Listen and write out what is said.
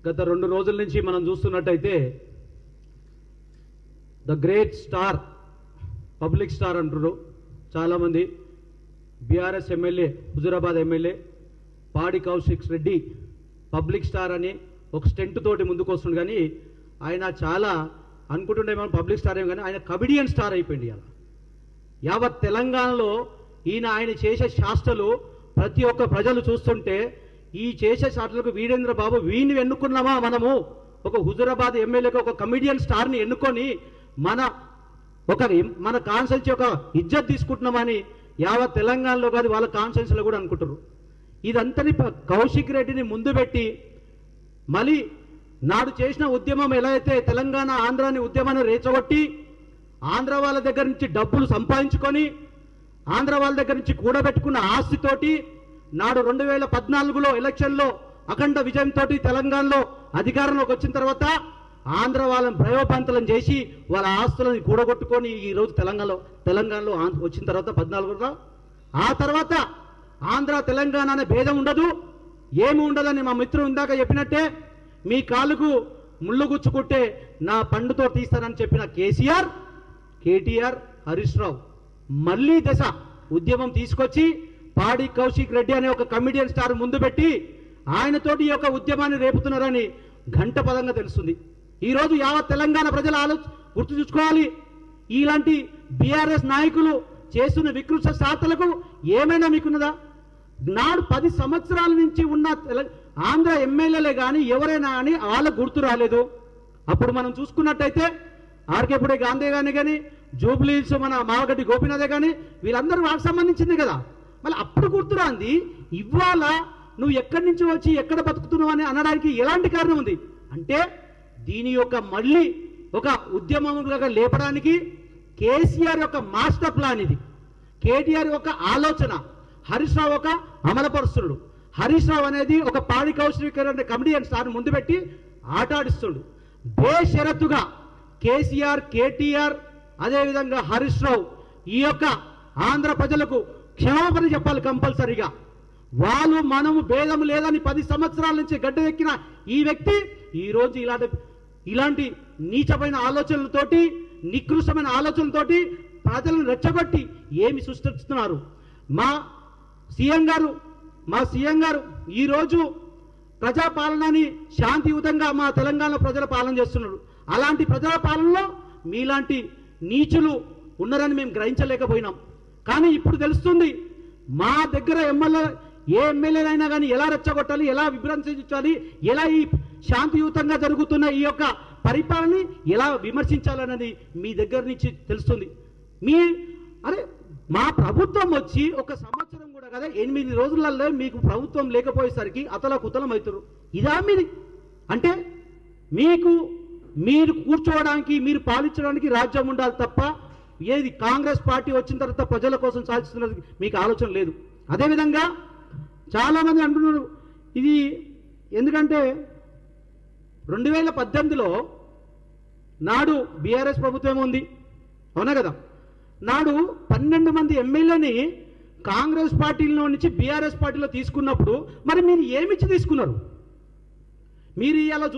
గత 2 రోజుల నుంచి మనం చూస్తున్నట్టయితే the great star public star అంటారు చాలామంది. బీఆర్ఎస్ ఎమ్మెల్యే, హుజూరాబాద్ ఎమ్మెల్యే పాడి కౌశిక్ రెడ్డి పబ్లిక్ స్టార్ అని ఒక స్టెంట్ తోటి ముందుకు వస్తుంది. కానీ ఆయన చాలా అనుకుంటుండేమో పబ్లిక్ స్టార్ ఏమో, కానీ ఆయన కమిడియన్ స్టార్ అయిపోయింది. అలా యావత్ తెలంగాణలో ఆయన చేసే శాస్త్రలు ప్రతి ఒక్క ప్రజలు చూస్తుంటే ఈ చేసే శాస్త్రాలకు వీరేంద్ర బాబు వీడిని ఎన్నుకున్నామా మనము? ఒక హుజూరాబాద్ ఎమ్మెల్యేకి ఒక కమిడియన్ స్టార్ని ఎన్నుకొని మన కాన్స్టిట్యూన్సీ ఒక ఇజ్జత్ తీసుకుంటున్నామని యావత్ తెలంగాణలో కాదు వాళ్ళ కాన్స్టిట్యూన్సీలో కూడా అనుకుంటారు. ఇదంతని కౌశిక్ రెడ్డిని ముందు పెట్టి మళ్ళీ నాడు చేసిన ఉద్యమం ఎలా అయితే తెలంగాణ ఆంధ్రాని ఉద్యమాన్ని రేచగొట్టి ఆంధ్ర వాళ్ళ దగ్గర నుంచి డబ్బులు సంపాదించుకొని ఆంధ్ర వాళ్ళ దగ్గర నుంచి కూడబెట్టుకున్న ఆస్తితోటి నాడు 2014లో ఎలక్షన్లో అఖండ విజయంతో తెలంగాణలో అధికారంలోకి వచ్చిన తర్వాత ఆంధ్ర వాళ్ళని భయోపాంతలం చేసి వాళ్ళ ఆస్తులను కూడగొట్టుకొని ఈరోజు తెలంగాణలో వచ్చిన తర్వాత 14లో ఆ తర్వాత ఆంధ్ర తెలంగాణ అనే భేదం ఉండదు, ఏమి ఉండదని మా మిత్రుడు ఇందాక చెప్పినట్టే మీ కాలుకు ముళ్ళు గుచ్చుకుంటే నా పండుతో తీస్తానని చెప్పిన కేసీఆర్, కేటీఆర్, హరీష్ రావు మళ్ళీ దశ ఉద్యమం తీసుకొచ్చి పాడి కౌశిక్ రెడ్డి అనే ఒక కమిడియన్ స్టార్ ముందు పెట్టి ఆయనతోటి ఈ యొక్క ఉద్యమాన్ని రేపుతున్నారని ఘంటపదంగా తెలుస్తుంది. ఈరోజు యావత్ తెలంగాణ ప్రజలు గుర్తు చూసుకోవాలి. ఇలాంటి బీఆర్ఎస్ నాయకులు చేస్తున్న వికృత శాతలకు ఏమైనా మీకున్నదా? నాడు 10 సంవత్సరాల నుంచి ఉన్న ఆంధ్ర ఎమ్మెల్యేలే కానీ ఎవరైనా కానీ వాళ్ళకు గుర్తు రాలేదు. అప్పుడు మనం చూసుకున్నట్టయితే ఆర్కేపుడే గాంధీ కానీ జూబ్లీస్ మన మావగడ్డి గోపీనాథే కానీ వీళ్ళందరూ వాళ్ళకి సంబంధించింది కదా. మళ్ళీ అప్పుడు గుర్తురాంది ఇవాళ నువ్వు ఎక్కడి నుంచి వచ్చి ఎక్కడ బతుకుతున్నావు అని అనడానికి ఎలాంటి కారణం ఉంది అంటే దీని యొక్క మళ్ళీ ఒక ఉద్యమంగా లేపడానికి కేసీఆర్ యొక్క మాస్టర్ ప్లాన్ ఇది. కేటీఆర్ యొక్క ఆలోచన, హరీష్ రావు ఒక అమలపరుస్తుడు. హరీష్ రావు అనేది ఒక పాడి కౌశిక్ అనే కమిడియన్ స్టార్ ముందు పెట్టి ఆటాడిస్తుడు. బేషరతుగా కేసీఆర్, కేటీఆర్ అదేవిధంగా హరీష్ రావు ఈ యొక్క ఆంధ్ర ప్రజలకు క్షమాపణ చెప్పాలి కంపల్సరీగా. వాళ్ళు మనము భేదం లేదని 10 సంవత్సరాల నుంచి గడ్డెక్కిన ఈ వ్యక్తి ఈరోజు ఇలాంటి నీచమైన ఆలోచనలతోటి, నికృష్టమైన ఆలోచనలతోటి ప్రజలను రెచ్చగొట్టి ఏమి సృష్టిస్తున్నారు. మా సీఎం గారు ఈరోజు ప్రజాపాలనని శాంతియుతంగా మా తెలంగాణ ప్రజల పాలన చేస్తున్నారు. అలాంటి ప్రజల పాలనలో మీలాంటి నీచులు ఉన్నారని మేము గ్రహించలేకపోయినాం. కానీ ఇప్పుడు తెలుస్తుంది మా దగ్గర ఏ ఎమ్మెల్యేలైనా కానీ ఎలా రెచ్చగొట్టాలి, ఎలా విభ్రంశించాలి, ఎలా ఈ శాంతియుతంగా జరుగుతున్న ఈ యొక్క పరిపాలనని ఎలా విమర్శించాలన్నది మీ దగ్గర నుంచి తెలుస్తుంది. మా ప్రభుత్వం వచ్చి 1 సంవత్సరం కూడా కదా 8 రోజులలో మీకు ప్రభుత్వం లేకపోయేసరికి అతలకుతలం అవుతారు. ఇదా మీది అంటే మీరు కూర్చోవడానికి, మీరు పాలించడానికి రాజ్యం ఉండాలి తప్ప ఏది కాంగ్రెస్ పార్టీ వచ్చిన తర్వాత ప్రజల కోసం సాధిస్తున్నది మీకు ఆలోచన లేదు. అదేవిధంగా చాలామంది అంటున్నారు ఇది ఎందుకంటే 2018లో నాడు బీఆర్ఎస్ ప్రభుత్వం ఉంది, అవునా కదా? నాడు 12 మంది ఎమ్మెల్యేని కాంగ్రెస్ పార్టీలో నుంచి బీఆర్ఎస్ పార్టీలో తీసుకున్నప్పుడు మరి మీరు ఏమిచ్చి తీసుకున్నారు? మీరు ఇలా